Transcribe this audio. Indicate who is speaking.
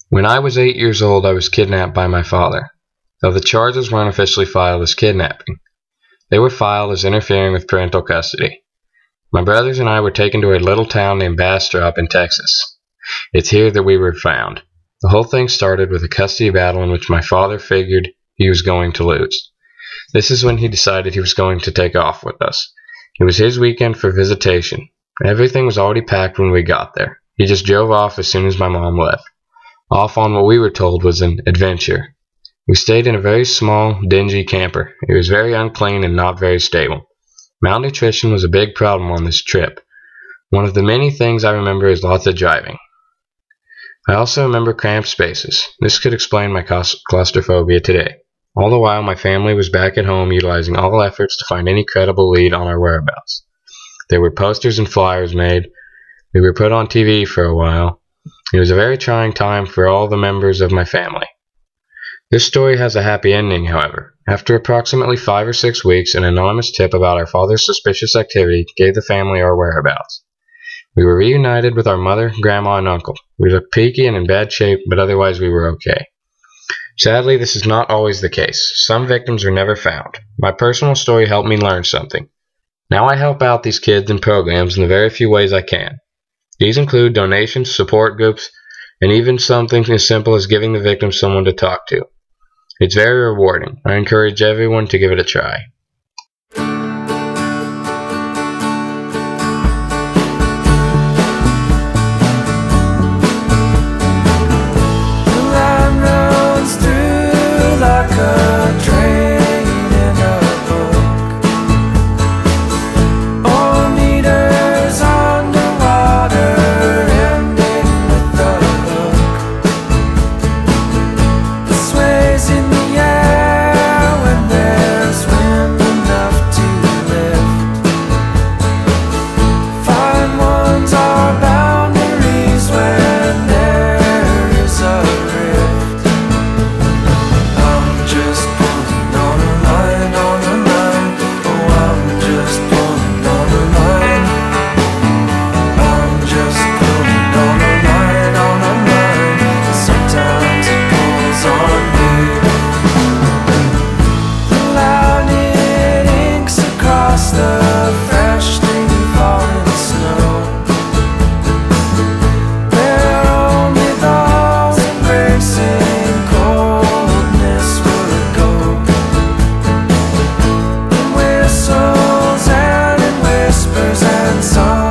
Speaker 1: When I was 8 years old, I was kidnapped by my father, though the charges weren't officially filed as kidnapping. They were filed as interfering with parental custody. My brothers and I were taken to a little town named Bastrop in Texas. It's here that we were found. The whole thing started with a custody battle in which my father figured he was going to lose. This is when he decided he was going to take off with us. It was his weekend for visitation. Everything was already packed when we got there. He just drove off as soon as my mom left. Off on what we were told was an adventure. We stayed in a very small, dingy camper. It was very unclean and not very stable. Malnutrition was a big problem on this trip. One of the many things I remember is lots of driving. I also remember cramped spaces. This could explain my claustrophobia today. All the while, my family was back at home utilizing all efforts to find any credible lead on our whereabouts. There were posters and flyers made. We were put on TV for a while. It was a very trying time for all the members of my family. This story has a happy ending, however. After approximately 5 or 6 weeks, an anonymous tip about our father's suspicious activity gave the family our whereabouts. We were reunited with our mother, grandma, and uncle. We looked peaky and in bad shape, but otherwise we were okay. Sadly, this is not always the case. Some victims were never found. My personal story helped me learn something. Now I help out these kids in programs in the very few ways I can. These include donations, support groups, and even something as simple as giving the victim someone to talk to. It's very rewarding. I encourage everyone to give it a try.
Speaker 2: Whistles and whispers and songs.